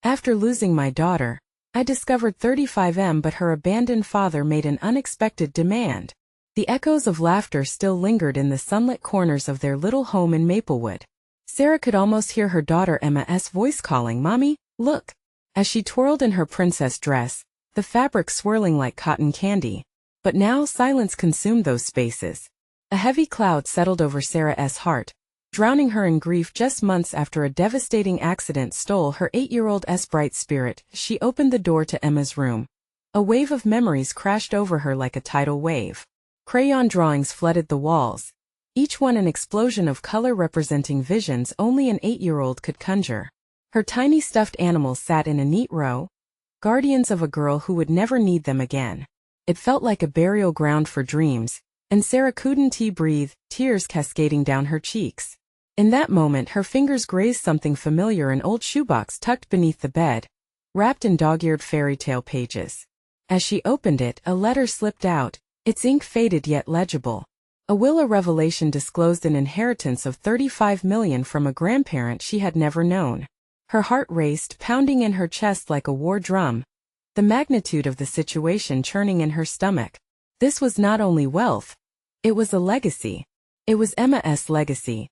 After losing my daughter, I discovered 35M, but her abandoned father made an unexpected demand. The echoes of laughter still lingered in the sunlit corners of their little home in Maplewood. Sarah could almost hear her daughter Emma's voice calling, "Mommy, look," as she twirled in her princess dress, the fabric swirling like cotton candy. But now silence consumed those spaces. A heavy cloud settled over Sarah's heart, drowning her in grief just months after a devastating accident stole her 8-year-old's bright spirit. She opened the door to Emma's room. A wave of memories crashed over her like a tidal wave. Crayon drawings flooded the walls, each one an explosion of color representing visions only an 8-year-old could conjure. Her tiny stuffed animals sat in a neat row, guardians of a girl who would never need them again. It felt like a burial ground for dreams, and Sarah couldn't breathe, tears cascading down her cheeks. In that moment her fingers grazed something familiar, an old shoebox tucked beneath the bed, wrapped in dog-eared fairy tale pages. As she opened it, a letter slipped out, its ink faded yet legible. A will, a revelation disclosed an inheritance of $35 million from a grandparent she had never known. Her heart raced, pounding in her chest like a war drum, the magnitude of the situation churning in her stomach. This was not only wealth, it was a legacy. It was Emma's legacy.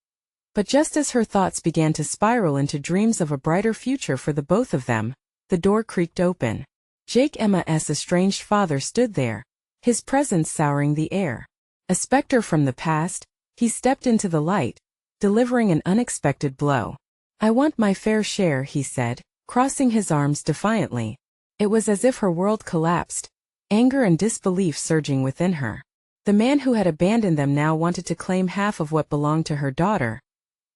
But just as her thoughts began to spiral into dreams of a brighter future for the both of them, the door creaked open. Jake, Emma's estranged father, stood there, his presence souring the air. A specter from the past, he stepped into the light, delivering an unexpected blow. "I want my fair share," he said, crossing his arms defiantly. It was as if her world collapsed, anger and disbelief surging within her. The man who had abandoned them now wanted to claim half of what belonged to her daughter.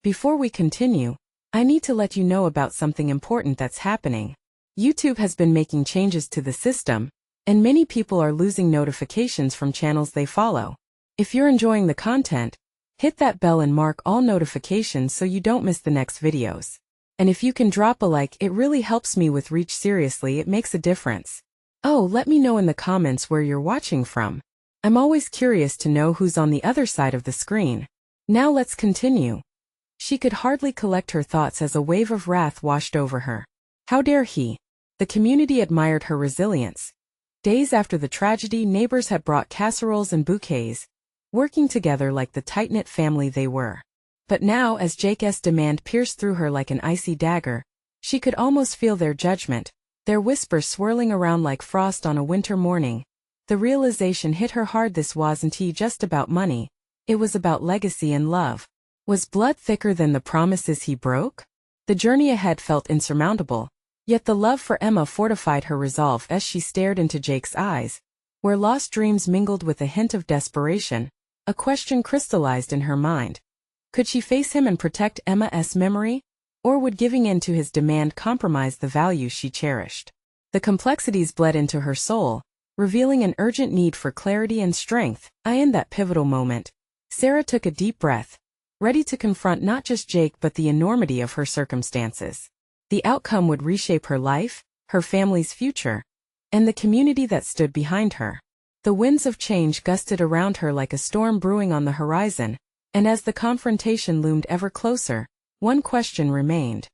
"Before we continue, I need to let you know about something important that's happening. YouTube has been making changes to the system, and many people are losing notifications from channels they follow. If you're enjoying the content, hit that bell and mark all notifications so you don't miss the next videos. And if you can drop a like, it really helps me with reach. Seriously, it makes a difference. Oh, let me know in the comments where you're watching from. I'm always curious to know who's on the other side of the screen. Now let's continue." She could hardly collect her thoughts as a wave of wrath washed over her. How dare he? The community admired her resilience. Days after the tragedy, neighbors had brought casseroles and bouquets, working together like the tight-knit family they were. But now, as Jake's demand pierced through her like an icy dagger, she could almost feel their judgment, their whispers swirling around like frost on a winter morning. The realization hit her hard. This wasn't just about money, it was about legacy and love. Was blood thicker than the promises he broke? The journey ahead felt insurmountable, yet the love for Emma fortified her resolve as she stared into Jake's eyes, where lost dreams mingled with a hint of desperation. A question crystallized in her mind. Could she face him and protect Emma's memory? Or would giving in to his demand compromise the values she cherished? The complexities bled into her soul, revealing an urgent need for clarity and strength. In that pivotal moment, Sarah took a deep breath, ready to confront not just Jake but the enormity of her circumstances. The outcome would reshape her life, her family's future, and the community that stood behind her. The winds of change gusted around her like a storm brewing on the horizon, and as the confrontation loomed ever closer, one question remained.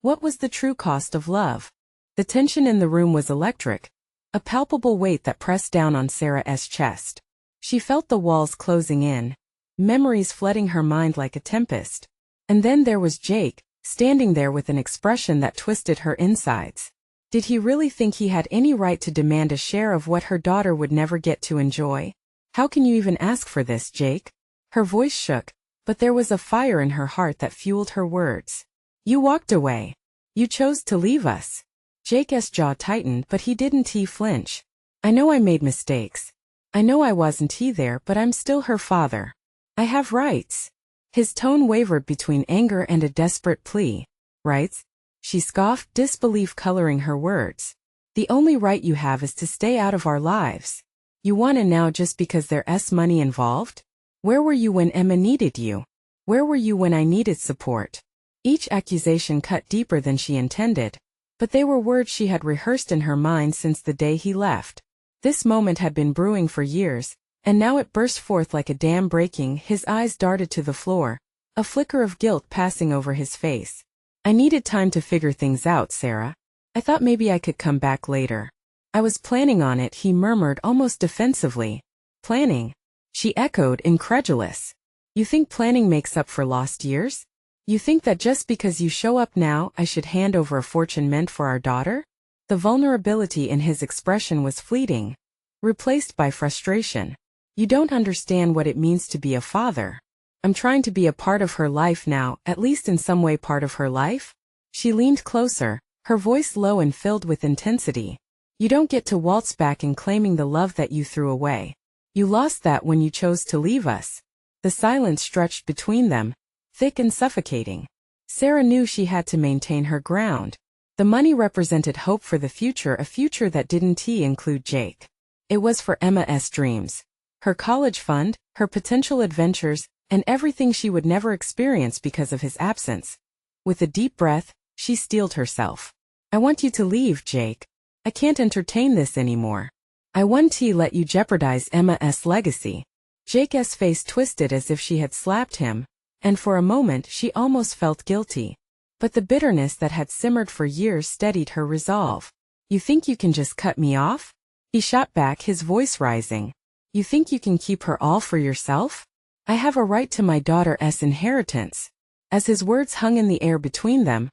What was the true cost of love? The tension in the room was electric, a palpable weight that pressed down on Sarah's chest. She felt the walls closing in, memories flooding her mind like a tempest. And then there was Jake, standing there with an expression that twisted her insides. Did he really think he had any right to demand a share of what her daughter would never get to enjoy? "How can you even ask for this, Jake?" Her voice shook, but there was a fire in her heart that fueled her words. "You walked away. You chose to leave us." Jake's jaw tightened, but he didn't flinch. "I know I made mistakes. I know I wasn't there, but I'm still her father. I have rights." His tone wavered between anger and a desperate plea. "Rights?" She scoffed, disbelief coloring her words. "The only right you have is to stay out of our lives. You want in now just because there's money involved? Where were you when Emma needed you? Where were you when I needed support?" Each accusation cut deeper than she intended, but they were words she had rehearsed in her mind since the day he left. This moment had been brewing for years, and now it burst forth like a dam breaking. His eyes darted to the floor, a flicker of guilt passing over his face. "I needed time to figure things out, Sarah. I thought maybe I could come back later. I was planning on it, he murmured almost defensively. Planning? She echoed, incredulous. You think planning makes up for lost years? You think that just because you show up now, I should hand over a fortune meant for our daughter? The vulnerability in his expression was fleeting, replaced by frustration. You don't understand what it means to be a father. I'm trying to be a part of her life now, at least in some way part of her life. She leaned closer, her voice low and filled with intensity. You don't get to waltz back in claiming the love that you threw away. You lost that when you chose to leave us. The silence stretched between them, thick and suffocating. Sarah knew she had to maintain her ground. The money represented hope for the future, a future that didn't include Jake. It was for Emma's dreams. Her college fund, her potential adventures, and everything she would never experience because of his absence. With a deep breath, she steeled herself. I want you to leave, Jake. I can't entertain this anymore. I won't let you jeopardize Emma's legacy. Jake's face twisted as if she had slapped him, and for a moment she almost felt guilty. But the bitterness that had simmered for years steadied her resolve. You think you can just cut me off? He shot back, his voice rising. You think you can keep her all for yourself? I have a right to my daughter's inheritance. As his words hung in the air between them,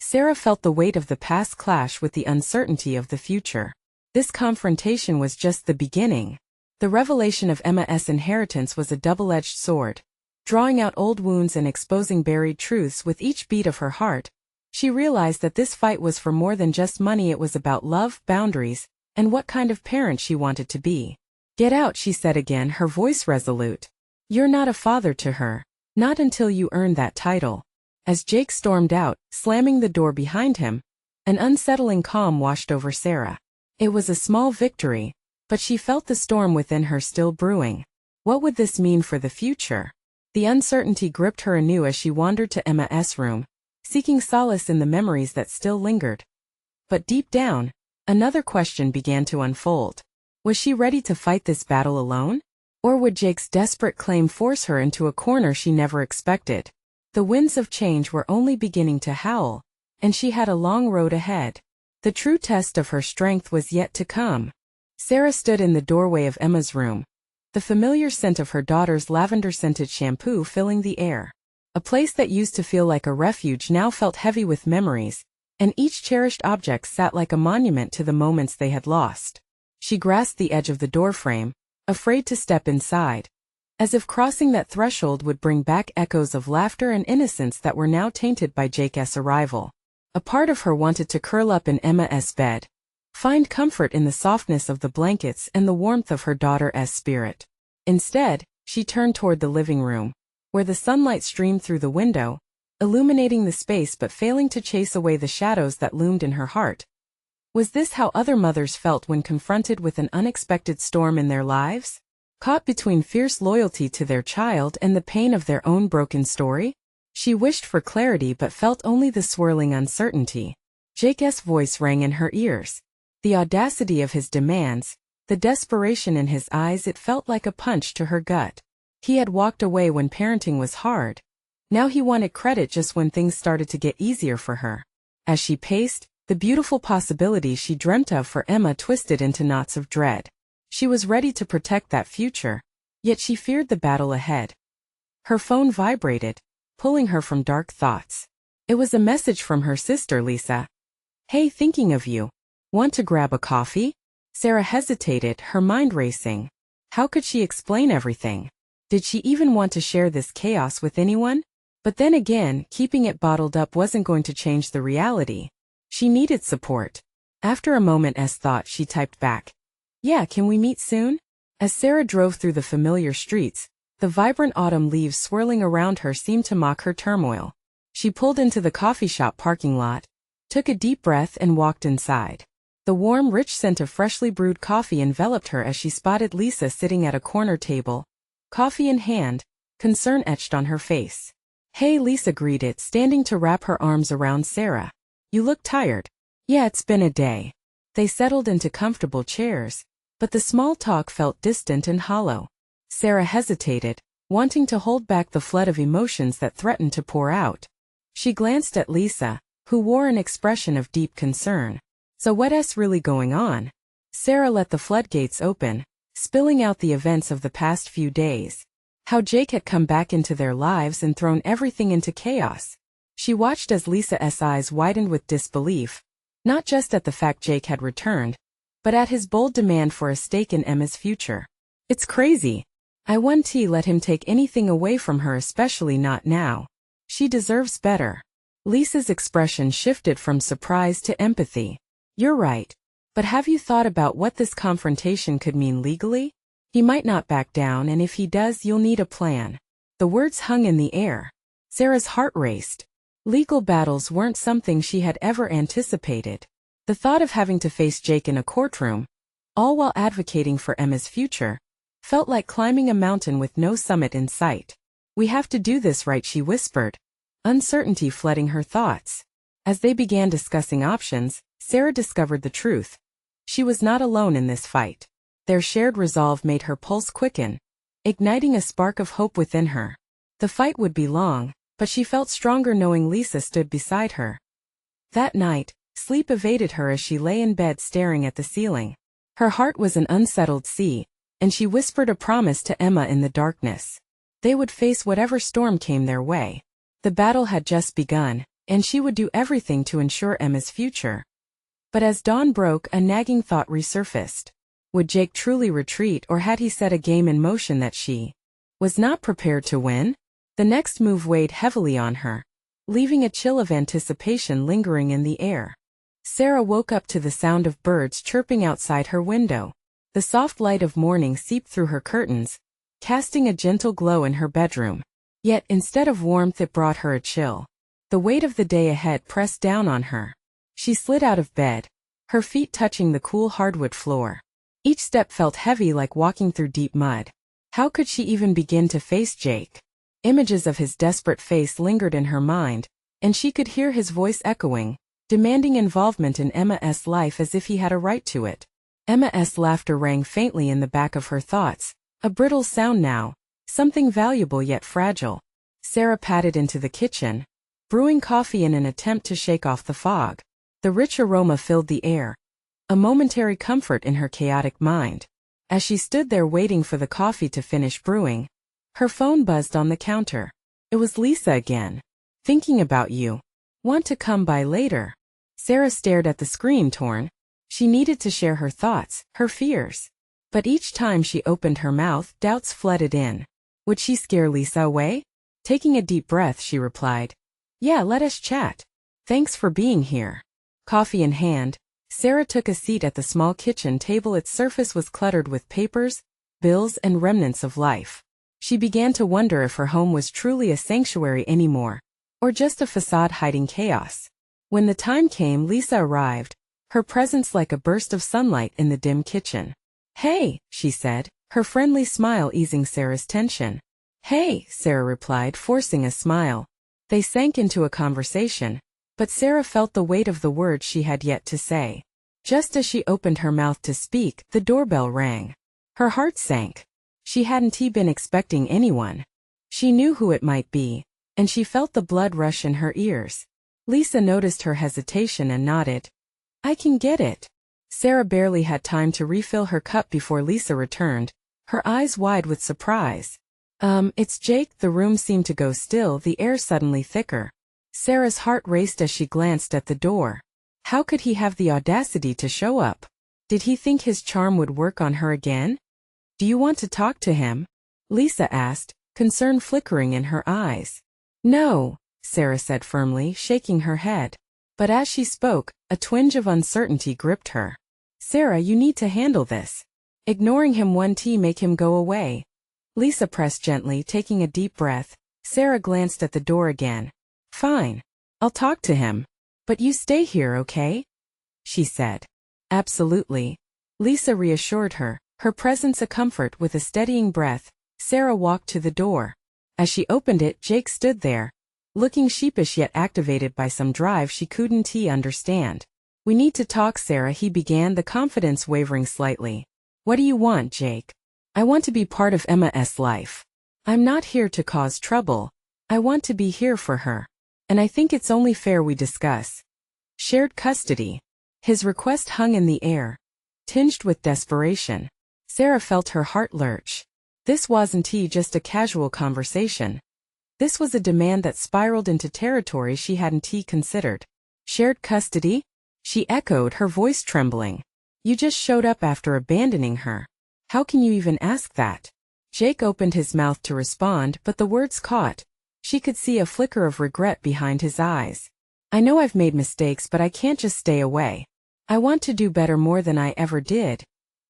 Sarah felt the weight of the past clash with the uncertainty of the future. This confrontation was just the beginning. The revelation of Emma's inheritance was a double-edged sword. Drawing out old wounds and exposing buried truths with each beat of her heart, she realized that this fight was for more than just money. It was about love, boundaries, and what kind of parent she wanted to be. Get out, she said again, her voice resolute. You're not a father to her. Not until you earn that title. As Jake stormed out, slamming the door behind him, an unsettling calm washed over Sarah. It was a small victory, but she felt the storm within her still brewing. What would this mean for the future? The uncertainty gripped her anew as she wandered to Emma's room, seeking solace in the memories that still lingered. But deep down, another question began to unfold. Was she ready to fight this battle alone? Or would Jake's desperate claim force her into a corner she never expected? The winds of change were only beginning to howl, and she had a long road ahead. The true test of her strength was yet to come. Sarah stood in the doorway of Emma's room, the familiar scent of her daughter's lavender-scented shampoo filling the air. A place that used to feel like a refuge now felt heavy with memories, and each cherished object sat like a monument to the moments they had lost. She grasped the edge of the doorframe, afraid to step inside, as if crossing that threshold would bring back echoes of laughter and innocence that were now tainted by Jake's arrival. A part of her wanted to curl up in Emma's bed, find comfort in the softness of the blankets and the warmth of her daughter's spirit. Instead, she turned toward the living room, where the sunlight streamed through the window, illuminating the space but failing to chase away the shadows that loomed in her heart. Was this how other mothers felt when confronted with an unexpected storm in their lives? Caught between fierce loyalty to their child and the pain of their own broken story? She wished for clarity but felt only the swirling uncertainty. Jake's voice rang in her ears. The audacity of his demands, the desperation in his eyes, it felt like a punch to her gut. He had walked away when parenting was hard. Now he wanted credit just when things started to get easier for her. As she paced, the beautiful possibilities she dreamt of for Emma twisted into knots of dread. She was ready to protect that future, yet she feared the battle ahead. Her phone vibrated, pulling her from dark thoughts. It was a message from her sister Lisa. Hey, thinking of you. Want to grab a coffee? Sarah hesitated, her mind racing. How could she explain everything? Did she even want to share this chaos with anyone? But then again, keeping it bottled up wasn't going to change the reality. She needed support. After a moment's thought, she typed back. Yeah, can we meet soon? As Sarah drove through the familiar streets, the vibrant autumn leaves swirling around her seemed to mock her turmoil. She pulled into the coffee shop parking lot, took a deep breath and walked inside. The warm, rich scent of freshly brewed coffee enveloped her as she spotted Lisa sitting at a corner table, coffee in hand, concern etched on her face. Hey, Lisa greeted, standing to wrap her arms around Sarah. You look tired. Yeah, it's been a day. They settled into comfortable chairs, but the small talk felt distant and hollow. Sarah hesitated, wanting to hold back the flood of emotions that threatened to pour out. She glanced at Lisa, who wore an expression of deep concern. So what's really going on? Sarah let the floodgates open, spilling out the events of the past few days. How Jake had come back into their lives and thrown everything into chaos. She watched as Lisa's eyes widened with disbelief, not just at the fact Jake had returned, but at his bold demand for a stake in Emma's future. It's crazy. I won't let him take anything away from her, especially not now. She deserves better. Lisa's expression shifted from surprise to empathy. You're right. But have you thought about what this confrontation could mean legally? He might not back down, and if he does, you'll need a plan. The words hung in the air. Sarah's heart raced. Legal battles weren't something she had ever anticipated. The thought of having to face Jake in a courtroom, all while advocating for Emma's future, felt like climbing a mountain with no summit in sight. We have to do this right, she whispered, uncertainty flooding her thoughts. As they began discussing options, Sarah discovered the truth. She was not alone in this fight. Their shared resolve made her pulse quicken, igniting a spark of hope within her. The fight would be long, but she felt stronger knowing Lisa stood beside her. That night, sleep evaded her as she lay in bed staring at the ceiling. Her heart was an unsettled sea, and she whispered a promise to Emma in the darkness. They would face whatever storm came their way. The battle had just begun, and she would do everything to ensure Emma's future. But as dawn broke, a nagging thought resurfaced. Would Jake truly retreat, or had he set a game in motion that she was not prepared to win? The next move weighed heavily on her, leaving a chill of anticipation lingering in the air. Sarah woke up to the sound of birds chirping outside her window. The soft light of morning seeped through her curtains, casting a gentle glow in her bedroom. Yet instead of warmth, it brought her a chill. The weight of the day ahead pressed down on her. She slid out of bed, her feet touching the cool hardwood floor. Each step felt heavy, like walking through deep mud. How could she even begin to face Jake? Images of his desperate face lingered in her mind, and she could hear his voice echoing, demanding involvement in Emma's life as if he had a right to it. Emma's laughter rang faintly in the back of her thoughts, a brittle sound now, something valuable yet fragile. Sarah padded into the kitchen, brewing coffee in an attempt to shake off the fog. The rich aroma filled the air, a momentary comfort in her chaotic mind. As she stood there waiting for the coffee to finish brewing, her phone buzzed on the counter. It was Lisa again. Thinking about you. Want to come by later? Sarah stared at the screen, torn. She needed to share her thoughts, her fears. But each time she opened her mouth, doubts flooded in. Would she scare Lisa away? Taking a deep breath, she replied, "Yeah, let us chat. Thanks for being here." Coffee in hand, Sarah took a seat at the small kitchen table. Its surface was cluttered with papers, bills, and remnants of life. She began to wonder if her home was truly a sanctuary anymore, or just a facade hiding chaos. When the time came, Lisa arrived, her presence like a burst of sunlight in the dim kitchen. "Hey," she said, her friendly smile easing Sarah's tension. "Hey," Sarah replied, forcing a smile. They sank into a conversation, but Sarah felt the weight of the words she had yet to say. Just as she opened her mouth to speak, the doorbell rang. Her heart sank. She hadn't been expecting anyone. She knew who it might be, and she felt the blood rush in her ears. Lisa noticed her hesitation and nodded. "I can get it." Sarah barely had time to refill her cup before Lisa returned, her eyes wide with surprise. It's Jake." The room seemed to go still, the air suddenly thicker. Sarah's heart raced as she glanced at the door. How could he have the audacity to show up? Did he think his charm would work on her again? "Do you want to talk to him?" Lisa asked, concern flickering in her eyes. "No," Sarah said firmly, shaking her head. But as she spoke, a twinge of uncertainty gripped her. "Sarah, you need to handle this. Ignoring him won't make him go away." Lisa pressed gently, taking a deep breath. Sarah glanced at the door again. "Fine. I'll talk to him. But you stay here, okay?" she said. "Absolutely." Lisa reassured her, her presence a comfort. With a steadying breath, Sarah walked to the door. As she opened it, Jake stood there, looking sheepish yet activated by some drive she couldn't understand. "We need to talk, Sarah," he began, the confidence wavering slightly. "What do you want, Jake?" "I want to be part of Emma's life. I'm not here to cause trouble. I want to be here for her. And I think it's only fair we discuss shared custody." His request hung in the air, tinged with desperation. Sarah felt her heart lurch. This wasn't just a casual conversation. This was a demand that spiraled into territory she hadn't considered. Shared custody? She echoed, her voice trembling. You just showed up after abandoning her. How can you even ask that? Jake opened his mouth to respond, but the words caught. She could see a flicker of regret behind his eyes. I know I've made mistakes, but I can't just stay away. I want to do better, more than I ever did.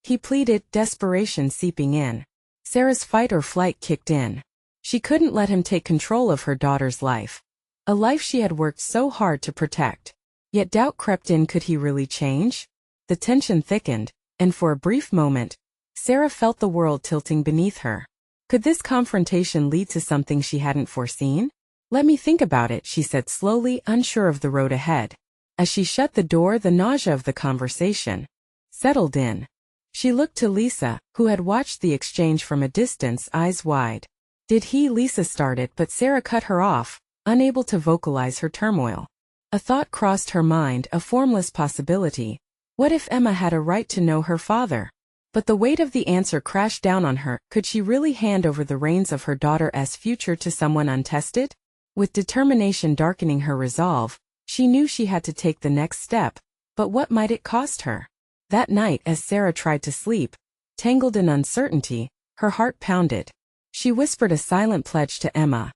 He pleaded, desperation seeping in. Sarah's fight or flight kicked in. She couldn't let him take control of her daughter's life. A life she had worked so hard to protect. Yet doubt crept in, could he really change? The tension thickened, and for a brief moment, Sarah felt the world tilting beneath her. Could this confrontation lead to something she hadn't foreseen? Let me think about it, she said slowly, unsure of the road ahead. As she shut the door, the nausea of the conversation settled in. She looked to Lisa, who had watched the exchange from a distance, eyes wide. Lisa started, but Sarah cut her off, unable to vocalize her turmoil. A thought crossed her mind, a formless possibility. What if Emma had a right to know her father? But the weight of the answer crashed down on her. Could she really hand over the reins of her daughter's future to someone untested? With determination darkening her resolve, she knew she had to take the next step, but what might it cost her? That night, as Sarah tried to sleep, tangled in uncertainty, her heart pounded. She whispered a silent pledge to Emma.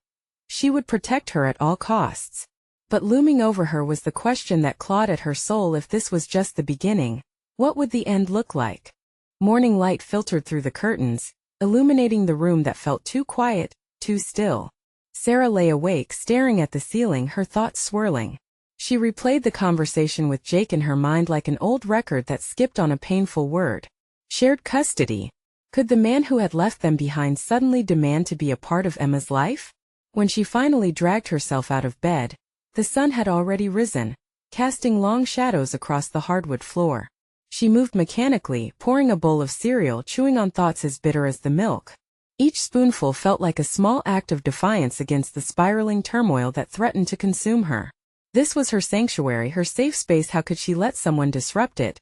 She would protect her at all costs. But looming over her was the question that clawed at her soul: if this was just the beginning, what would the end look like? Morning light filtered through the curtains, illuminating the room that felt too quiet, too still. Sarah lay awake, staring at the ceiling, her thoughts swirling. She replayed the conversation with Jake in her mind like an old record that skipped on a painful word. Shared custody. Could the man who had left them behind suddenly demand to be a part of Emma's life? When she finally dragged herself out of bed, the sun had already risen, casting long shadows across the hardwood floor. She moved mechanically, pouring a bowl of cereal, chewing on thoughts as bitter as the milk. Each spoonful felt like a small act of defiance against the spiraling turmoil that threatened to consume her. This was her sanctuary, her safe space. How could she let someone disrupt it?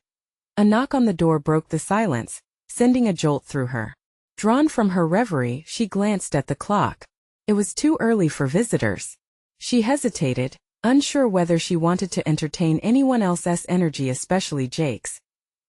A knock on the door broke the silence, sending a jolt through her. Drawn from her reverie, she glanced at the clock. It was too early for visitors. She hesitated, unsure whether she wanted to entertain anyone else's energy, especially Jake's.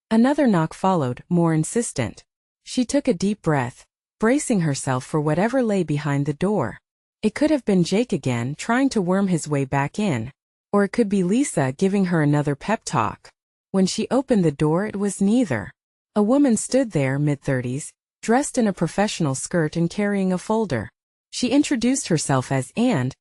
Another knock followed, more insistent. She took a deep breath, bracing herself for whatever lay behind the door. It could have been Jake again, trying to worm his way back in. Or it could be Lisa giving her another pep talk. When she opened the door, it was neither. A woman stood there, mid-30s, dressed in a professional skirt and carrying a folder. She introduced herself as Anne,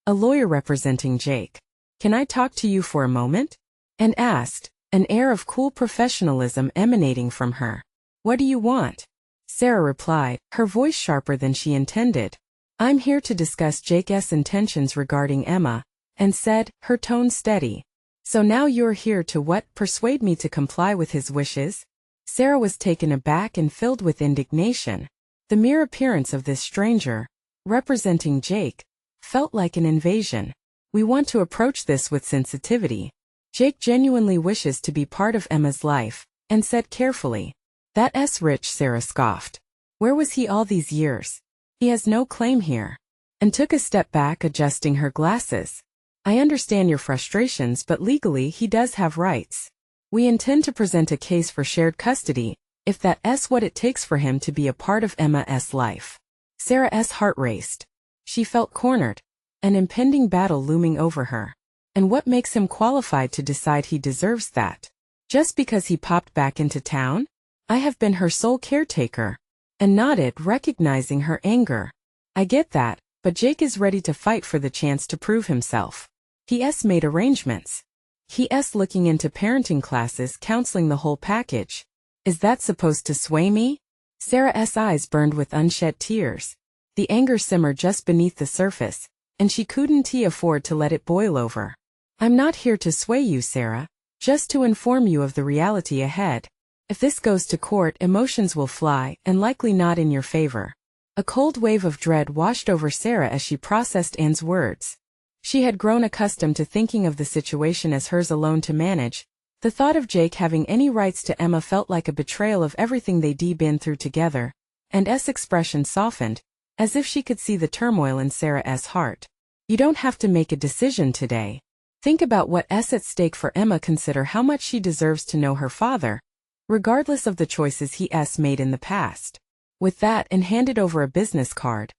a lawyer representing Jake. "Can I talk to you for a moment?" and asked, an air of cool professionalism emanating from her. "What do you want?" Sarah replied, her voice sharper than she intended. "I'm here to discuss Jake's intentions regarding Emma," and said, her tone steady. "So now you're here to what? Persuade me to comply with his wishes?" Sarah was taken aback and filled with indignation. The mere appearance of this stranger, representing Jake, felt like an invasion. "We want to approach this with sensitivity. Jake genuinely wishes to be part of Emma's life," and said carefully. "That's rich," Sarah scoffed. "Where was he all these years? He has no claim here." And took a step back, adjusting her glasses. "I understand your frustrations, but legally he does have rights. We intend to present a case for shared custody, if that's what it takes for him to be a part of Emma's life." Sarah's heart raced. She felt cornered, an impending battle looming over her. And what makes him qualified to decide he deserves that? Just because he popped back into town? "I have been her sole caretaker," and nodded, recognizing her anger. "I get that, but Jake is ready to fight for the chance to prove himself. He's made arrangements. He's looking into parenting classes, counseling, the whole package. Is that supposed to sway me?" Sarah's eyes burned with unshed tears. The anger simmered just beneath the surface, and she couldn't afford to let it boil over. "I'm not here to sway you, Sarah, just to inform you of the reality ahead. If this goes to court, emotions will fly, and likely not in your favor." A cold wave of dread washed over Sarah as she processed Anne's words. She had grown accustomed to thinking of the situation as hers alone to manage, The thought of Jake having any rights to Emma felt like a betrayal of everything they'd been through together, and S' expression softened, as if she could see the turmoil in Sarah's heart. You don't have to make a decision today. Think about what's at stake for Emma. Consider how much she deserves to know her father, regardless of the choices he's made in the past. With that, and handed over a business card,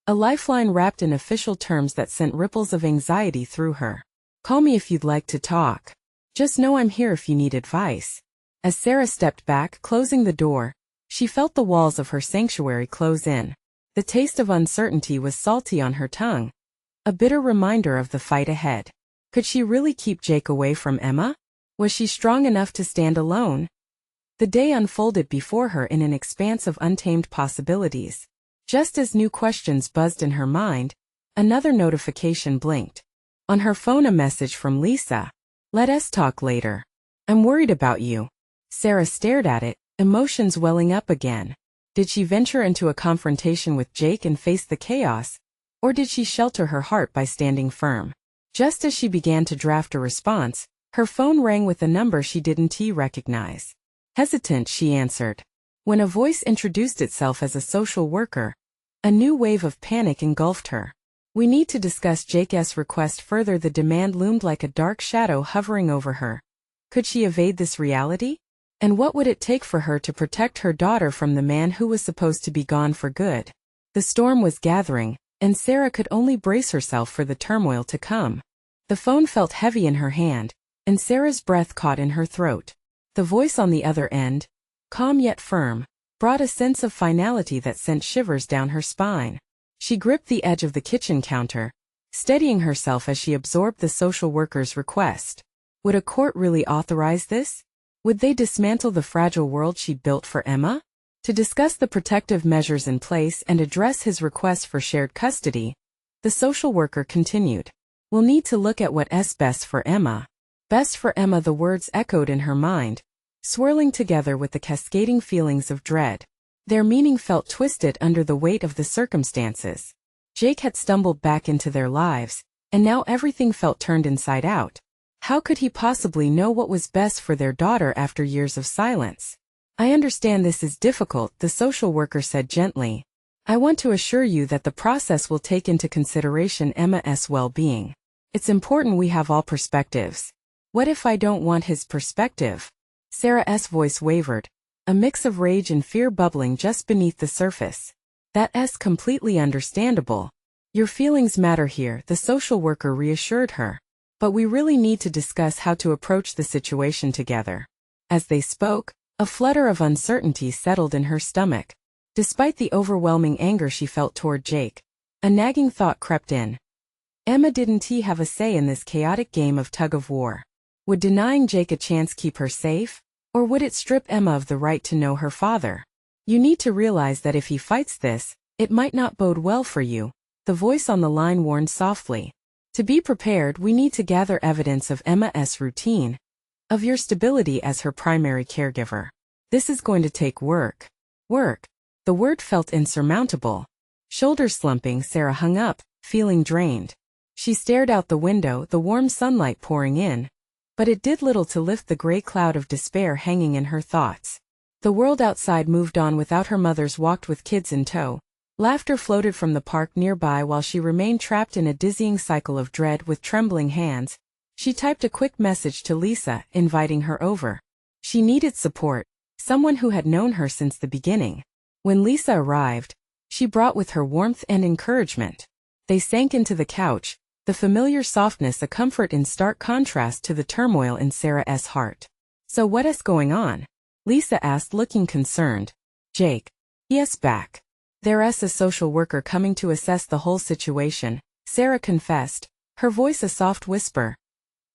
a lifeline wrapped in official terms that sent ripples of anxiety through her. Call me if you'd like to talk. Just know I'm here if you need advice. As Sarah stepped back, closing the door, she felt the walls of her sanctuary close in. The taste of uncertainty was salty on her tongue, a bitter reminder of the fight ahead. Could she really keep Jake away from Emma? Was she strong enough to stand alone? The day unfolded before her in an expanse of untamed possibilities. Just as new questions buzzed in her mind, another notification blinked. On her phone, a message from Lisa. Let us talk later. I'm worried about you. Sarah stared at it, emotions welling up again. Did she venture into a confrontation with Jake and face the chaos, or did she shelter her heart by standing firm? Just as she began to draft a response, her phone rang with a number she didn't recognize. Hesitant, she answered. When a voice introduced itself as a social worker, a new wave of panic engulfed her. We need to discuss Jake's request further. The demand loomed like a dark shadow hovering over her. Could she evade this reality? And what would it take for her to protect her daughter from the man who was supposed to be gone for good? The storm was gathering, and Sarah could only brace herself for the turmoil to come. The phone felt heavy in her hand, and Sarah's breath caught in her throat. The voice on the other end, calm yet firm, brought a sense of finality that sent shivers down her spine. She gripped the edge of the kitchen counter, steadying herself as she absorbed the social worker's request. Would a court really authorize this? Would they dismantle the fragile world she'd built for Emma? To discuss the protective measures in place and address his request for shared custody, the social worker continued. We'll need to look at what's best for Emma. Best for Emma, the words echoed in her mind, swirling together with the cascading feelings of dread. Their meaning felt twisted under the weight of the circumstances. Jake had stumbled back into their lives, and now everything felt turned inside out. How could he possibly know what was best for their daughter after years of silence? I understand this is difficult, the social worker said gently. I want to assure you that the process will take into consideration Emma's well-being. It's important we have all perspectives. What if I don't want his perspective? Sarah's voice wavered, a mix of rage and fear bubbling just beneath the surface. That's completely understandable. Your feelings matter here, the social worker reassured her. But we really need to discuss how to approach the situation together. As they spoke, a flutter of uncertainty settled in her stomach. Despite the overwhelming anger she felt toward Jake, a nagging thought crept in. Emma, didn't he have a say in this chaotic game of tug-of-war? Would denying Jake a chance keep her safe? Or would it strip Emma of the right to know her father? You need to realize that if he fights this, it might not bode well for you, the voice on the line warned softly. To be prepared, we need to gather evidence of Emma's routine, of your stability as her primary caregiver. This is going to take work. Work. The word felt insurmountable. Shoulders slumping, Sarah hung up, feeling drained. She stared out the window, the warm sunlight pouring in, but it did little to lift the gray cloud of despair hanging in her thoughts. The world outside moved on without her. Mothers walked with kids in tow. Laughter floated from the park nearby while she remained trapped in a dizzying cycle of dread. With trembling hands, she typed a quick message to Lisa, inviting her over. She needed support, someone who had known her since the beginning. When Lisa arrived, she brought with her warmth and encouragement. They sank into the couch, the familiar softness a comfort in stark contrast to the turmoil in Sarah's heart. So what's going on? Lisa asked, looking concerned. Jake. Yes, back. There's a social worker coming to assess the whole situation, Sarah confessed, her voice a soft whisper.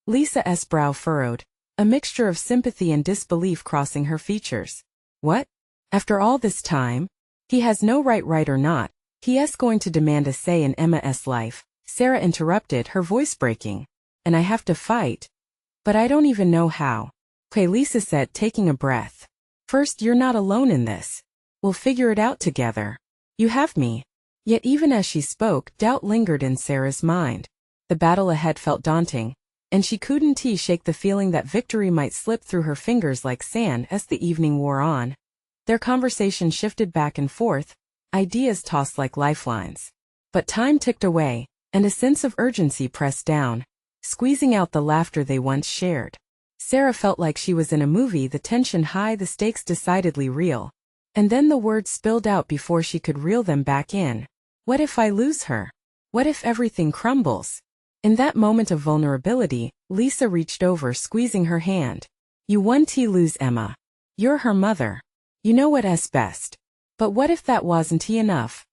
Lisa's brow furrowed, a mixture of sympathy and disbelief crossing her features. What? After all this time? He has no right or not, he's going to demand a say in Emma's life, Sarah interrupted, her voice breaking. And I have to fight? But I don't even know how. Okay, Lisa said, taking a breath. First, you're not alone in this. We'll figure it out together. You have me. Yet even as she spoke, doubt lingered in Sarah's mind. The battle ahead felt daunting, and she couldn't shake the feeling that victory might slip through her fingers like sand as the evening wore on. Their conversation shifted back and forth, ideas tossed like lifelines. But time ticked away, and a sense of urgency pressed down, squeezing out the laughter they once shared. Sarah felt like she was in a movie, the tension high, the stakes decidedly real. And then the words spilled out before she could reel them back in. What if I lose her? What if everything crumbles? In that moment of vulnerability, Lisa reached over, squeezing her hand. You won't lose Emma. You're her mother. You know what's best. But what if that wasn't enough?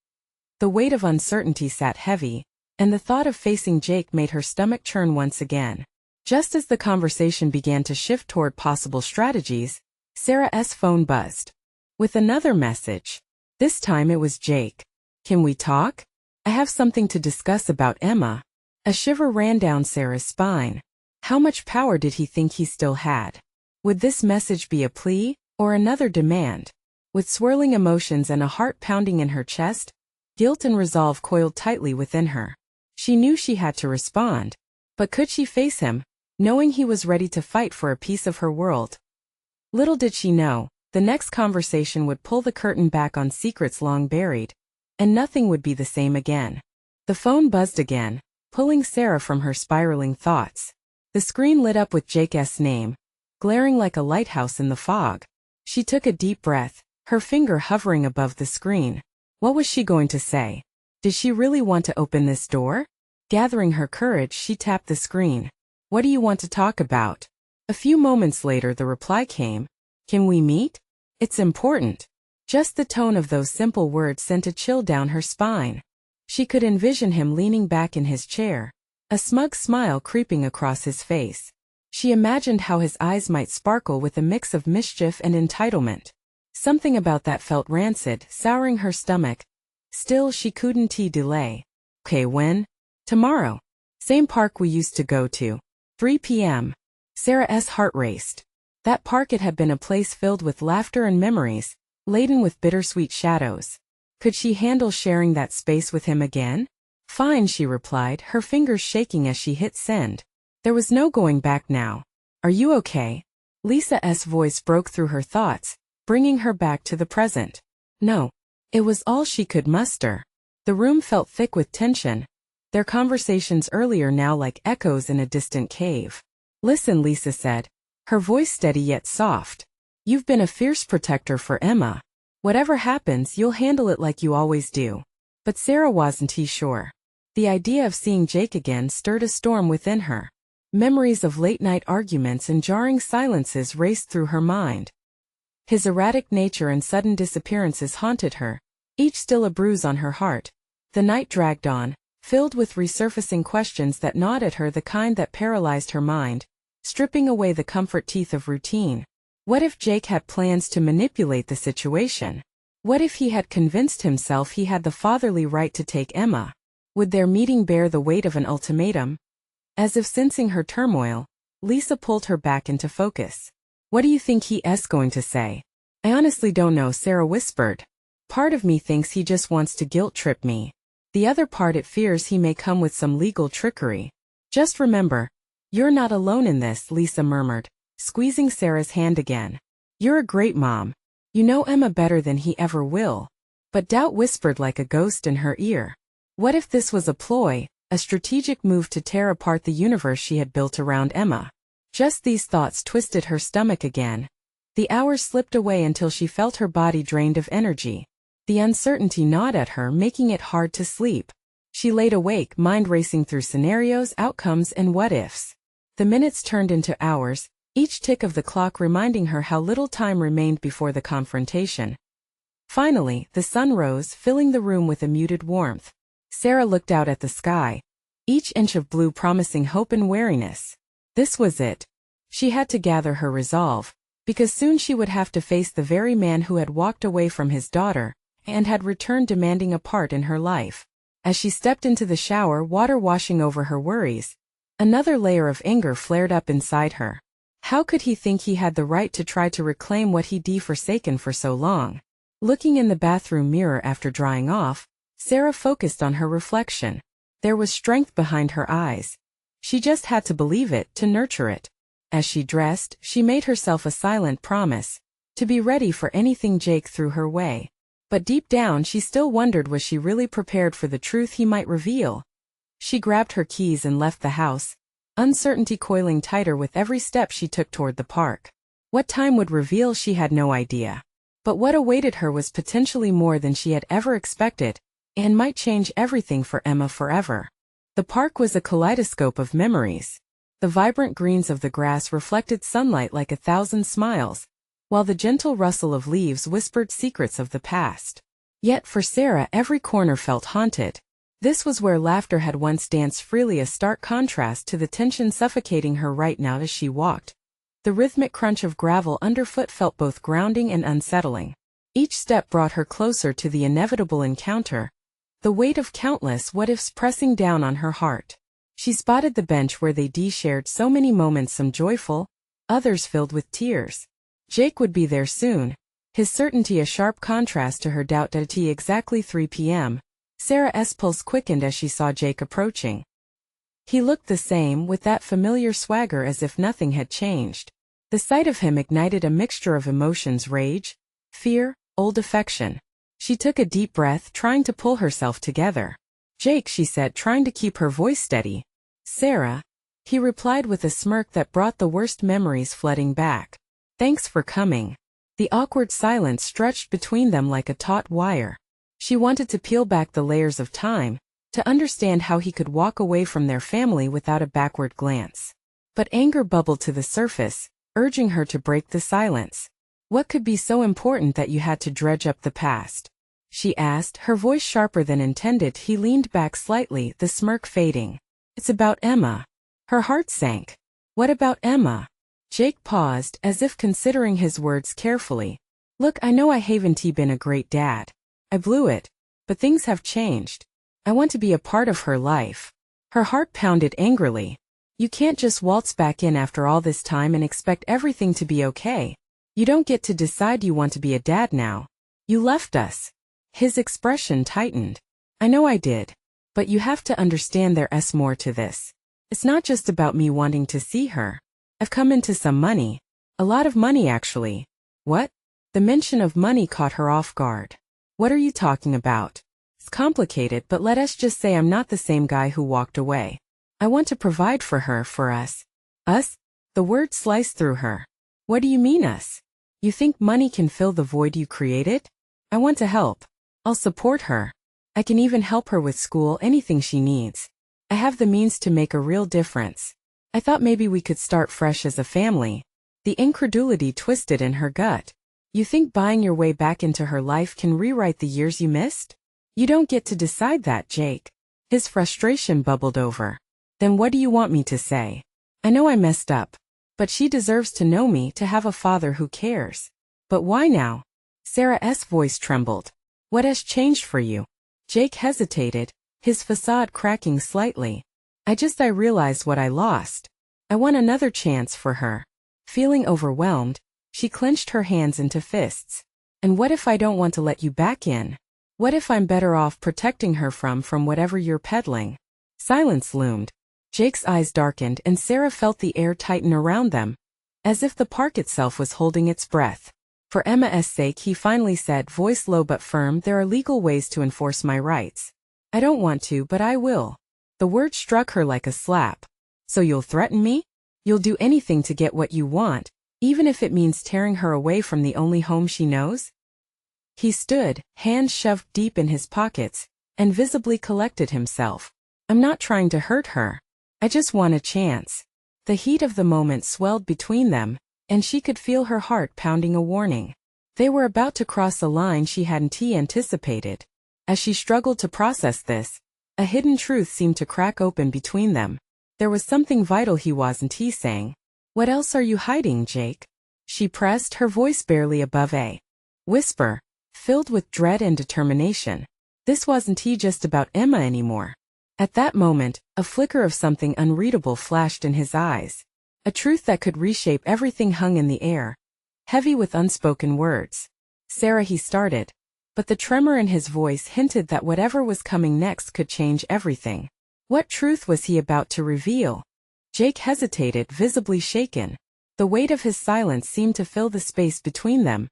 The weight of uncertainty sat heavy, and the thought of facing Jake made her stomach churn once again. Just as the conversation began to shift toward possible strategies, Sarah's phone buzzed. With another message. This time it was Jake. Can we talk? I have something to discuss about Emma. A shiver ran down Sarah's spine. How much power did he think he still had? Would this message be a plea, or another demand? With swirling emotions and a heart pounding in her chest, guilt and resolve coiled tightly within her. She knew she had to respond. But could she face him, knowing he was ready to fight for a piece of her world? Little did she know, the next conversation would pull the curtain back on secrets long buried, and nothing would be the same again. The phone buzzed again, pulling Sarah from her spiraling thoughts. The screen lit up with Jake's name, glaring like a lighthouse in the fog. She took a deep breath, her finger hovering above the screen. What was she going to say? Did she really want to open this door? Gathering her courage, she tapped the screen. What do you want to talk about? A few moments later the reply came. Can we meet? It's important. Just the tone of those simple words sent a chill down her spine. She could envision him leaning back in his chair, a smug smile creeping across his face. She imagined how his eyes might sparkle with a mix of mischief and entitlement. Something about that felt rancid, souring her stomach. Still, she couldn't delay. Okay, when? Tomorrow. Same park we used to go to. 3 p.m. Sarah's heart raced. That park, it had been a place filled with laughter and memories, laden with bittersweet shadows. Could she handle sharing that space with him again? Fine, she replied, her fingers shaking as she hit send. There was no going back now. Are you okay? Lisa's voice broke through her thoughts, bringing her back to the present. No. It was all she could muster. The room felt thick with tension, their conversations earlier now like echoes in a distant cave. Listen, Lisa said, her voice steady yet soft. You've been a fierce protector for Emma. Whatever happens, you'll handle it like you always do. But Sarah wasn't sure. The idea of seeing Jake again stirred a storm within her. Memories of late-night arguments and jarring silences raced through her mind. His erratic nature and sudden disappearances haunted her, each still a bruise on her heart. The night dragged on, filled with resurfacing questions that gnawed at her, the kind that paralyzed her mind, stripping away the comfort teeth of routine. What if Jake had plans to manipulate the situation? What if he had convinced himself he had the fatherly right to take Emma? Would their meeting bear the weight of an ultimatum? As if sensing her turmoil, Lisa pulled her back into focus. What do you think he's going to say? I honestly don't know, Sarah whispered. Part of me thinks he just wants to guilt-trip me. The other part, it fears he may come with some legal trickery. Just remember, you're not alone in this, Lisa murmured, squeezing Sarah's hand again. You're a great mom. You know Emma better than he ever will. But doubt whispered like a ghost in her ear. What if this was a ploy, a strategic move to tear apart the universe she had built around Emma? Just these thoughts twisted her stomach again. The hours slipped away until she felt her body drained of energy. The uncertainty gnawed at her, making it hard to sleep. She laid awake, mind racing through scenarios, outcomes, and what-ifs. The minutes turned into hours, each tick of the clock reminding her how little time remained before the confrontation. Finally, the sun rose, filling the room with a muted warmth. Sarah looked out at the sky, each inch of blue promising hope and wariness. This was it. She had to gather her resolve, because soon she would have to face the very man who had walked away from his daughter, and had returned demanding a part in her life. As she stepped into the shower, water washing over her worries, another layer of anger flared up inside her. How could he think he had the right to try to reclaim what he'd forsaken for so long? Looking in the bathroom mirror after drying off, Sarah focused on her reflection. There was strength behind her eyes. She just had to believe it, to nurture it. As she dressed, she made herself a silent promise to be ready for anything Jake threw her way. But deep down she still wondered, was she really prepared for the truth he might reveal? She grabbed her keys and left the house, uncertainty coiling tighter with every step she took toward the park. What time would reveal, she had no idea. But what awaited her was potentially more than she had ever expected, and might change everything for Emma forever. The park was a kaleidoscope of memories. The vibrant greens of the grass reflected sunlight like 1,000 smiles, while the gentle rustle of leaves whispered secrets of the past. Yet for Sarah, every corner felt haunted. This was where laughter had once danced freely, a stark contrast to the tension suffocating her right now as she walked. The rhythmic crunch of gravel underfoot felt both grounding and unsettling. Each step brought her closer to the inevitable encounter, the weight of countless what-ifs pressing down on her heart. She spotted the bench where they shared so many moments, some joyful, others filled with tears. Jake would be there soon, his certainty a sharp contrast to her doubt. At exactly 3 p.m., Sarah's pulse quickened as she saw Jake approaching. He looked the same, with that familiar swagger, as if nothing had changed. The sight of him ignited a mixture of emotions: rage, fear, old affection. She took a deep breath, trying to pull herself together. "Jake," she said, trying to keep her voice steady. "Sarah," he replied with a smirk that brought the worst memories flooding back. "Thanks for coming." The awkward silence stretched between them like a taut wire. She wanted to peel back the layers of time, to understand how he could walk away from their family without a backward glance. But anger bubbled to the surface, urging her to break the silence. "What could be so important that you had to dredge up the past?" she asked, her voice sharper than intended. He leaned back slightly, the smirk fading. "It's about Emma." Her heart sank. "What about Emma?" Jake paused, as if considering his words carefully. "Look, I know I haven't been a great dad. I blew it. But things have changed. I want to be a part of her life." Her heart pounded angrily. "You can't just waltz back in after all this time and expect everything to be okay. You don't get to decide you want to be a dad now. You left us." His expression tightened. "I know I did. But you have to understand there's more to this. It's not just about me wanting to see her. I've come into some money. A lot of money, actually." "What?" The mention of money caught her off guard. "What are you talking about?" "It's complicated, but let's just say I'm not the same guy who walked away. I want to provide for her, for us." "Us?" The word sliced through her. "What do you mean, us? You think money can fill the void you created?" "I want to help. I'll support her. I can even help her with school, anything she needs. I have the means to make a real difference. I thought maybe we could start fresh as a family." The incredulity twisted in her gut. "You think buying your way back into her life can rewrite the years you missed? You don't get to decide that, Jake." His frustration bubbled over. "Then what do you want me to say? I know I messed up. But she deserves to know me, to have a father who cares." "But why now?" Sarah's voice trembled. "What has changed for you?" Jake hesitated, his facade cracking slightly. I realized what I lost. I want another chance for her." Feeling overwhelmed, she clenched her hands into fists. "And what if I don't want to let you back in? What if I'm better off protecting her from whatever you're peddling?" Silence loomed. Jake's eyes darkened and Sarah felt the air tighten around them, as if the park itself was holding its breath. "For Emma's sake," he finally said, voice low but firm, "there are legal ways to enforce my rights. I don't want to, but I will." The word struck her like a slap. "So you'll threaten me? You'll do anything to get what you want, even if it means tearing her away from the only home she knows?" He stood, hands shoved deep in his pockets, and visibly collected himself. "I'm not trying to hurt her. I just want a chance." The heat of the moment swelled between them, and she could feel her heart pounding a warning. They were about to cross a line she hadn't anticipated. As she struggled to process this, a hidden truth seemed to crack open between them. There was something vital he wasn't saying. "What else are you hiding, Jake?" she pressed, her voice barely above a whisper, filled with dread and determination. This wasn't just about Emma anymore. At that moment, a flicker of something unreadable flashed in his eyes. A truth that could reshape everything hung in the air, heavy with unspoken words. "Sarah," he started, but the tremor in his voice hinted that whatever was coming next could change everything. What truth was he about to reveal? Jake hesitated, visibly shaken. The weight of his silence seemed to fill the space between them,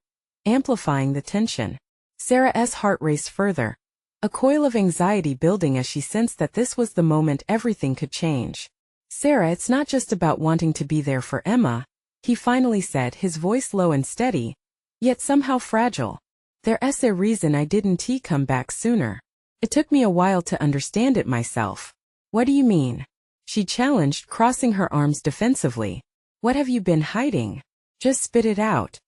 amplifying the tension. Sarah's heart raced further, a coil of anxiety building as she sensed that this was the moment everything could change. "Sarah, it's not just about wanting to be there for Emma," he finally said, his voice low and steady, yet somehow fragile. "There's a reason I didn't come back sooner. It took me a while to understand it myself." "What do you mean?" she challenged, crossing her arms defensively. "What have you been hiding? Just spit it out."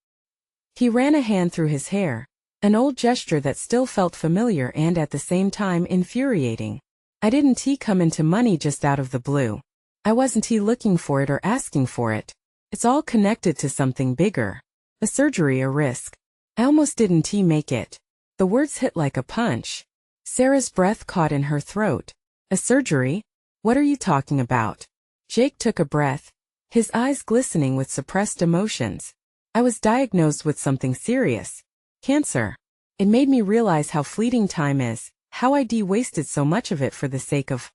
He ran a hand through his hair, an old gesture that still felt familiar and at the same time infuriating. "I didn't come into money just out of the blue. I wasn't looking for it or asking for it. It's all connected to something bigger. A surgery, a risk. I almost didn't make it." The words hit like a punch. Sarah's breath caught in her throat. "A surgery? What are you talking about?" Jake took a breath, his eyes glistening with suppressed emotions. "I was diagnosed with something serious. Cancer. It made me realize how fleeting time is, how I'd wasted so much of it for the sake of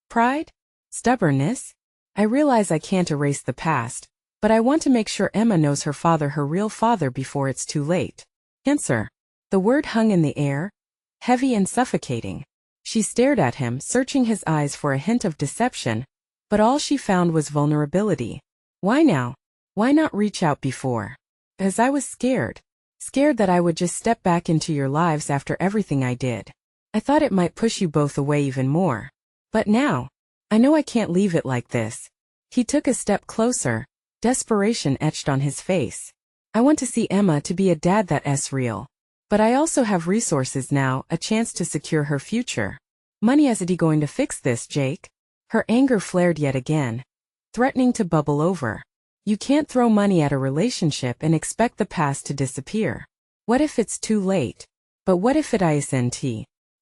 pride? Stubbornness? I realize I can't erase the past, but I want to make sure Emma knows her father, her real father, before it's too late." Cancer. The word hung in the air, heavy and suffocating. She stared at him, searching his eyes for a hint of deception, but all she found was vulnerability. "Why now? Why not reach out before?" "As I was scared. Scared that I would just step back into your lives after everything I did. I thought it might push you both away even more. But now, I know I can't leave it like this." He took a step closer, desperation etched on his face. "I want to see Emma, to be a dad that's real. But I also have resources now, a chance to secure her future. Money, is it going to fix this, Jake?" Her anger flared yet again, threatening to bubble over. "You can't throw money at a relationship and expect the past to disappear. What if it's too late? But what if it isn't?"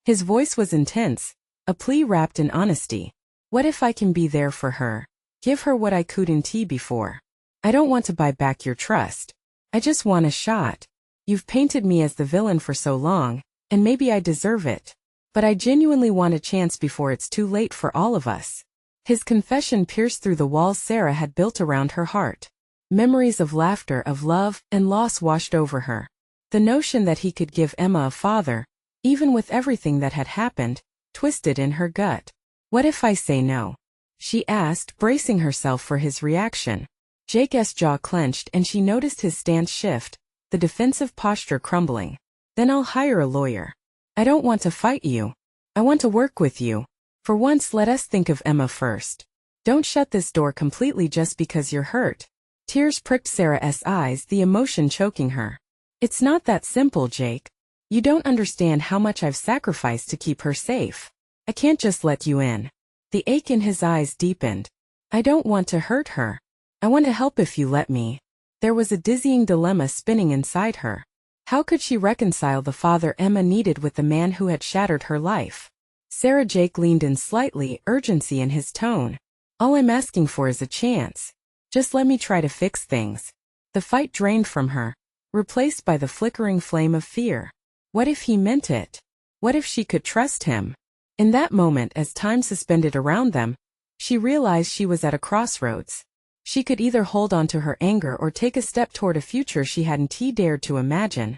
His voice was intense, a plea wrapped in honesty. "What if I can be there for her? Give her what I couldn't before? I don't want to buy back your trust. I just want a shot. You've painted me as the villain for so long, and maybe I deserve it. But I genuinely want a chance before it's too late for all of us." His confession pierced through the walls Sarah had built around her heart. Memories of laughter, of love, and loss washed over her. The notion that he could give Emma a father, even with everything that had happened, twisted in her gut. "What if I say no?" she asked, bracing herself for his reaction. Jake's jaw clenched and she noticed his stance shift, the defensive posture crumbling. "Then I'll hire a lawyer. I don't want to fight you. I want to work with you. For once, let us think of Emma first. Don't shut this door completely just because you're hurt." Tears pricked Sarah's eyes, the emotion choking her. "It's not that simple, Jake. You don't understand how much I've sacrificed to keep her safe. I can't just let you in." The ache in his eyes deepened. "I don't want to hurt her. I want to help if you let me." There was a dizzying dilemma spinning inside her. How could she reconcile the father Emma needed with the man who had shattered her life? Sarah. Jake leaned in slightly, urgency in his tone. "All I'm asking for is a chance. Just let me try to fix things." The fight drained from her, replaced by the flickering flame of fear. What if he meant it? What if she could trust him? In that moment, as time suspended around them, she realized she was at a crossroads. She could either hold on to her anger or take a step toward a future she hadn't dared to imagine.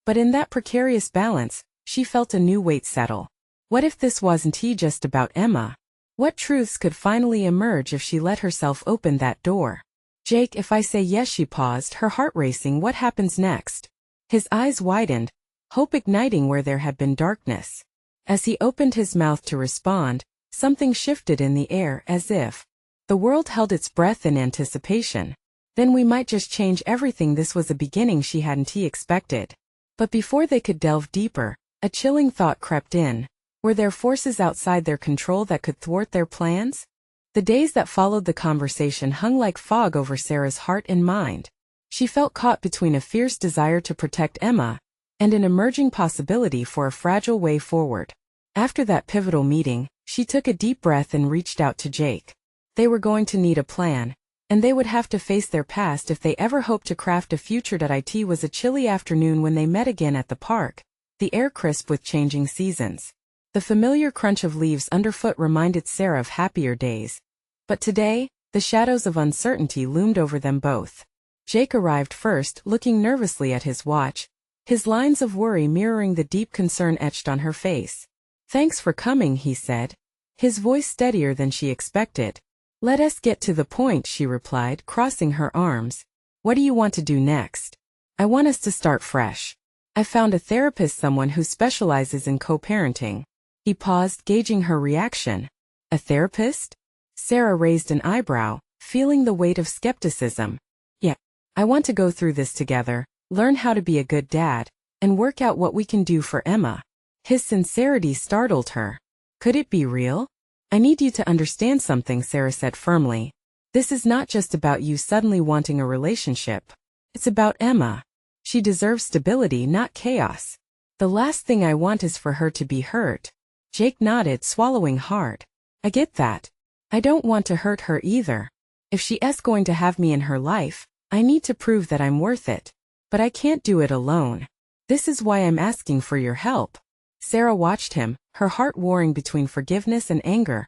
But in that precarious balance, she felt a new weight settle. What if this wasn't just about Emma? What truths could finally emerge if she let herself open that door? "Jake, if I say yes," she paused, her heart racing. "What happens next?" His eyes widened, hope igniting where there had been darkness. As he opened his mouth to respond, something shifted in the air, as if the world held its breath in anticipation. "Then we might just change everything." This was a beginning she hadn't expected. But before they could delve deeper, a chilling thought crept in. Were there forces outside their control that could thwart their plans? The days that followed the conversation hung like fog over Sarah's heart and mind. She felt caught between a fierce desire to protect Emma and an emerging possibility for a fragile way forward. After that pivotal meeting, she took a deep breath and reached out to Jake. They were going to need a plan, and they would have to face their past if they ever hoped to craft a future. It was a chilly afternoon when they met again at the park, the air crisp with changing seasons. The familiar crunch of leaves underfoot reminded Sarah of happier days. But today, The shadows of uncertainty loomed over them both. Jake arrived first, looking nervously at his watch, his lines of worry mirroring the deep concern etched on her face. "Thanks for coming," he said, his voice steadier than she expected. "Let us get to the point," she replied, crossing her arms. "What do you want to do next?" "I want us to start fresh. I found a therapist, someone who specializes in co-parenting." He paused, gauging her reaction. "A therapist?" Sarah raised an eyebrow, feeling the weight of skepticism. "Yeah. I want to go through this together, learn how to be a good dad, and work out what we can do for Emma." His sincerity startled her. "Could it be real?" "I need you to understand something," Sarah said firmly. "This is not just about you suddenly wanting a relationship. It's about Emma. She deserves stability, not chaos. The last thing I want is for her to be hurt." Jake nodded, swallowing hard. "I get that. I don't want to hurt her either. If she is going to have me in her life, I need to prove that I'm worth it. But I can't do it alone. This is why I'm asking for your help." Sarah watched him, her heart warring between forgiveness and anger,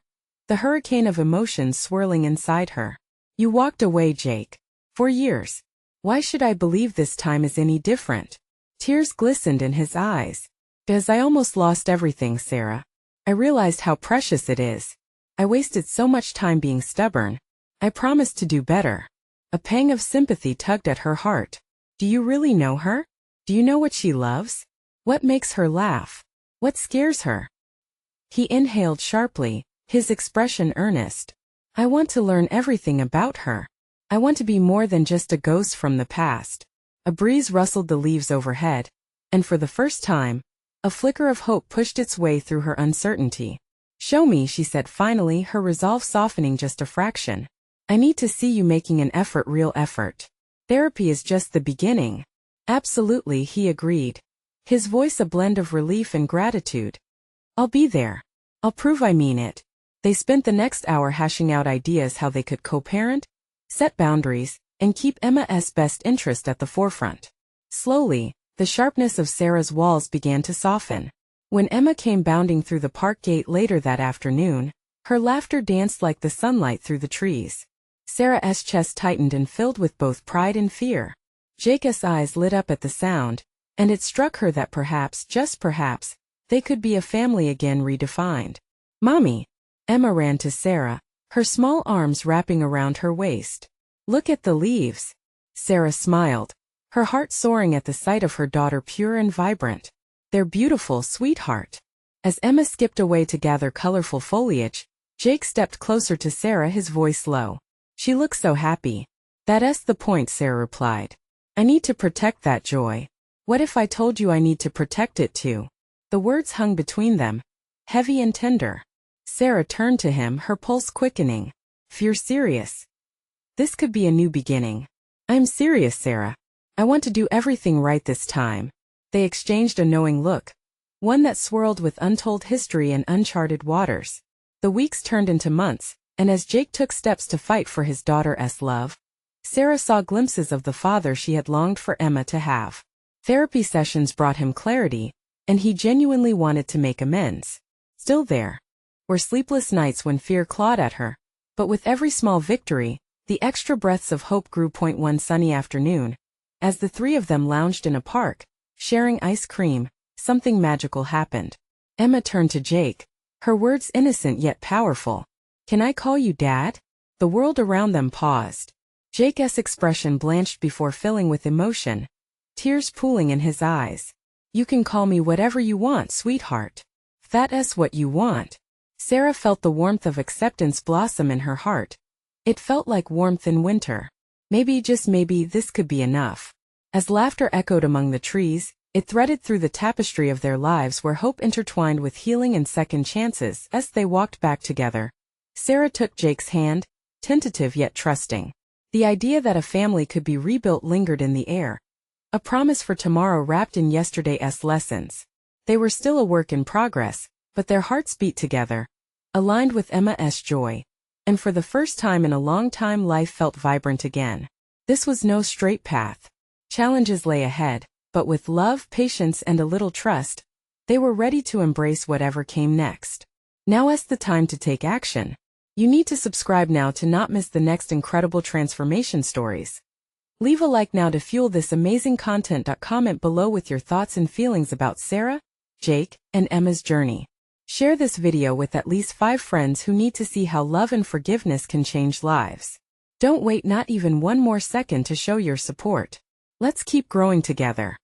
the hurricane of emotions swirling inside her. "You walked away, Jake. For years. Why should I believe this time is any different?" Tears glistened in his eyes. "Because I almost lost everything, Sarah. I realized how precious it is. I wasted so much time being stubborn. I promised to do better." A pang of sympathy tugged at her heart. "Do you really know her? Do you know what she loves? What makes her laugh? What scares her?" He inhaled sharply, his expression earnest. "I want to learn everything about her. I want to be more than just a ghost from the past." A breeze rustled the leaves overhead, and for the first time, a flicker of hope pushed its way through her uncertainty. "Show me," she said finally, her resolve softening just a fraction. "I need to see you making an effort, real effort. Therapy is just the beginning." "Absolutely," he agreed, his voice a blend of relief and gratitude. "I'll be there. I'll prove I mean it." They spent the next hour hashing out ideas how they could co-parent, set boundaries, and keep Emma's best interest at the forefront. Slowly, the sharpness of Sarah's walls began to soften. When Emma came bounding through the park gate later that afternoon, her laughter danced like the sunlight through the trees. Sarah's chest tightened and filled with both pride and fear. Jake's eyes lit up at the sound, and it struck her that perhaps, just perhaps, they could be a family again redefined. "Mommy!" Emma ran to Sarah, her small arms wrapping around her waist. "Look at the leaves." Sarah smiled, her heart soaring at the sight of her daughter, pure and vibrant. "They're beautiful, sweetheart." As Emma skipped away to gather colorful foliage, Jake stepped closer to Sarah, his voice low. "She looks so happy." "That's the point," Sarah replied. "I need to protect that joy." "What if I told you I need to protect it too?" The words hung between them, heavy and tender. Sarah turned to him, her pulse quickening. "If you're serious, this could be a new beginning." "I'm serious, Sarah. I want to do everything right this time." They exchanged a knowing look, one that swirled with untold history and uncharted waters. The weeks turned into months, and as Jake took steps to fight for his daughter's love, Sarah saw glimpses of the father she had longed for Emma to have. Therapy sessions brought him clarity, and he genuinely wanted to make amends. Still there were sleepless nights when fear clawed at her, but with every small victory, the extra breaths of hope grew. One sunny afternoon, as the three of them lounged in a park, sharing ice cream, something magical happened. Emma turned to Jake, her words innocent yet powerful. "Can I call you Dad?" The world around them paused. Jake's expression blanched before filling with emotion, tears pooling in his eyes. "You can call me whatever you want, sweetheart. If that's what you want." Sarah felt the warmth of acceptance blossom in her heart. It felt like warmth in winter. Maybe, just maybe, this could be enough. As laughter echoed among the trees, it threaded through the tapestry of their lives where hope intertwined with healing and second chances. As they walked back together, Sarah took Jake's hand, tentative yet trusting. The idea that a family could be rebuilt lingered in the air, a promise for tomorrow wrapped in yesterday's lessons. They were still a work in progress, but their hearts beat together, aligned with Emma's joy. And for the first time in a long time, life felt vibrant again. This was no straight path. Challenges lay ahead, but with love, patience, and a little trust, they were ready to embrace whatever came next. Now is the time to take action. You need to subscribe now to not miss the next incredible transformation stories. Leave a like now to fuel this amazing content. Comment below with your thoughts and feelings about Sarah, Jake, and Emma's journey. Share this video with at least 5 friends who need to see how love and forgiveness can change lives. Don't wait not even one more second to show your support. Let's keep growing together.